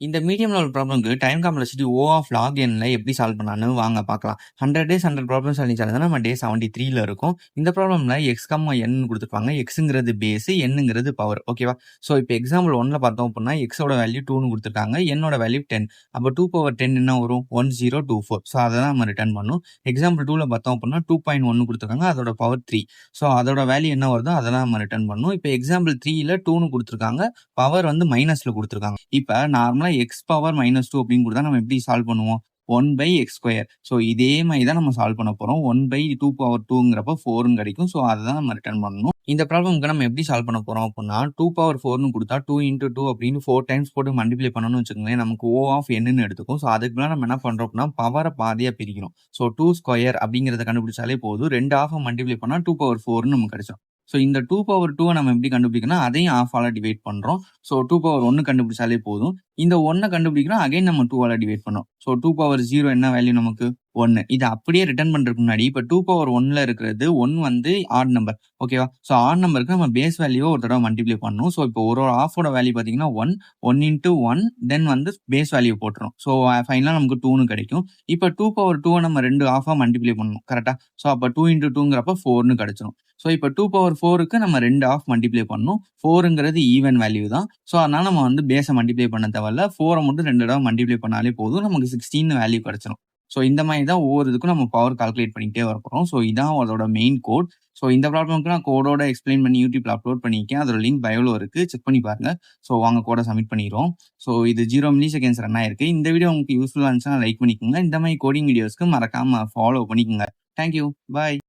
இந்த medium level ப்ராப்ளம்க்கு time complexity O of log என்ல எப்படி சால்வ் பண்ணலான்னு வாங்க பார்க்கலாம். 100 டேஸ் 100 ப்ராப்ளம் சால்விங் சேலஞ்ச் நம்ம டே 73ல இருக்கும். இந்த ப்ராப்ளம்ல எக்ஸ் கம்மா என் கொடுத்துருப்பாங்க. எக்ஸுங்கிறது பேஸ், என்னங்கிறது பவர். ஓகேவா? ஸோ இப்போ எக்ஸாம்பிள் 1ல பார்த்தோம் அப்படின்னா எக்ஸோட வேல்யூ 2ன்னு கொடுத்துருக்காங்க. என்னோட வேல்யூ 10. அப்போ 2 பவர் 10 என்ன வரும்? 1024. ஸோ அதை தான் நம்ம ரிட்டர்ன் பண்ணணும். எக்ஸாம்பிள் 2ல பார்த்தோம் அப்படின்னா 2.1 கொடுத்துருக்காங்க. அதோட பவர் 3. ஸோ அதோட வேல்யூ என்ன வருதோ அதை தான் நம்ம ரிட்டர்ன் பண்ணணும். இப்போ எக்ஸாம்பிள் 3ல 2ன்னு கொடுத்துருக்காங்க. பவர் வந்து மைனஸ்ல கொடுத்துருக்காங்க. இப்போ நார்மலா எக்ஸ் பவர் -2 அப்படின்னு கொடுத்தா நம்ம எப்படி சால்வ் பண்ணுவோம்? 1/x². ஸோ இதே மாதிரி தான் நம்ம சால்வ் பண்ண போறோம். 1/2 பவர் 2ங்கிறப்ப 4ன்னு கிடைக்கும். ஸோ அதை தான் நம்ம ரிட்டர்ன் பண்ணணும். இந்த ப்ராப்ளம்க்கு நம்ம எப்படி சால்வ் பண்ண போறோம் அப்படின்னா 2 பவர் 4ன்னு கொடுத்தா 2 × 2 அப்படின்னு 4 டைம்ஸ் போட்டு மல்டிப்ளை பண்ணணும்னு வச்சுக்கோங்களேன். நமக்கு O ஆஃப் என்னன்னு எடுத்துக்கும். ஸோ அதுக்கு மேலே நம்ம என்ன பண்றோம் அப்படின்னா பவரை பாதியா பிரிக்கிறோம். ஸோ 2² அப்படிங்கிறத கண்டுபிடிச்சாலே போதும். 2 ஆஃப் மல்டிப்ளை பண்ணா 2 பவர் 4ன்னு நமக்கு கிடைச்சிடும். ஸோ இந்த 2 பவர் 2 நம்ம எப்படி கண்டுபிடிக்கணும்? அதையும் ஆஃபால டிவைட் பண்றோம். ஸோ 2 பவர் 1 கண்டுபிடிச்சாலே போதும். இந்த 1 கண்டுபிடிக்கிறோம். அகைன் நம்ம 2ஆல டிவைட் பண்ணோம். ஸோ 2 பவர் 0 என்ன வேல்யூ நமக்கு? 1. இதை அப்படியே ரிட்டர்ன் பண்றதுக்கு முன்னாடி இப்போ 2 பவர் 1ல இருக்கிறது 1 வந்து ஆட் நம்பர். ஓகேவா? ஸோ ஆட் நம்பருக்கு நம்ம பேஸ் வேல்யூவை ஒரு தடவை மல்டிப்ளை பண்ணணும். ஸோ இப்போ ஒரு ஆஃபோட வேல்யூ பார்த்தீங்கன்னா 1 × 1 தென் வந்து பேஸ் வேல்யூ போட்டுரும். ஸோ ஃபைனலாக நமக்கு 2ன்னு கிடைக்கும். இப்போ 2 பவர் 2 நம்ம 2 ஆஃபாக மல்டிப்ளை பண்ணணும். கரெக்டா? ஸோ அப்போ 2 × 2ங்கிறப்ப 4ன்னு கிடைச்சிரும். ஸோ இப்போ 2 பவர் 4க்கு நம்ம 2 ஆஃப் மல்டிப்ளை பண்ணணும். 4ங்கிறது ஈவன் வேல்யூ தான். ஸோ அதனால நம்ம வந்து பேஸை மல்டிப்ளை பண்ண தேவையில்ல. 4 மட்டும் 2 தடவை மல்டிப்ளை பண்ணாலே போதும். நமக்கு 16 வேல்யூ கிடைச்சிரும். ஸோ இந்த மாதிரி தான் ஒவ்வொரு இதுக்கும் நம்ம பவர் கால்குலேட் பண்ணிக்கிட்டே வரப்போகிறோம். ஸோ இதான் அதோட மெயின் கோட். ஸோ இந்த ப்ராப்ளம்க்கு நான் கோடோட எக்ஸ்பிளைன் பண்ணி யூடியூப்ல அப்லோட் பண்ணியிருக்கேன். அதோட லிங்க் பயோல இருக்கு. செக் பண்ணி பாருங்க. ஸோ வாங்க கோடை சப்மிட் பண்ணிடுவோம். ஸோ இது 0 மில்லி செகண்ட்ஸ் ரன் ஆயிருக்கு. இந்த வீடியோ உங்களுக்கு யூஸ்ஃபுல்லாக இருந்துச்சுன்னா லைக் பண்ணிக்கோங்க. இந்த மாதிரி கோடிங் வீடியோஸ்க்கு மறக்காம ஃபாலோ பண்ணிக்கோங்க. தேங்க்யூ. பாய்.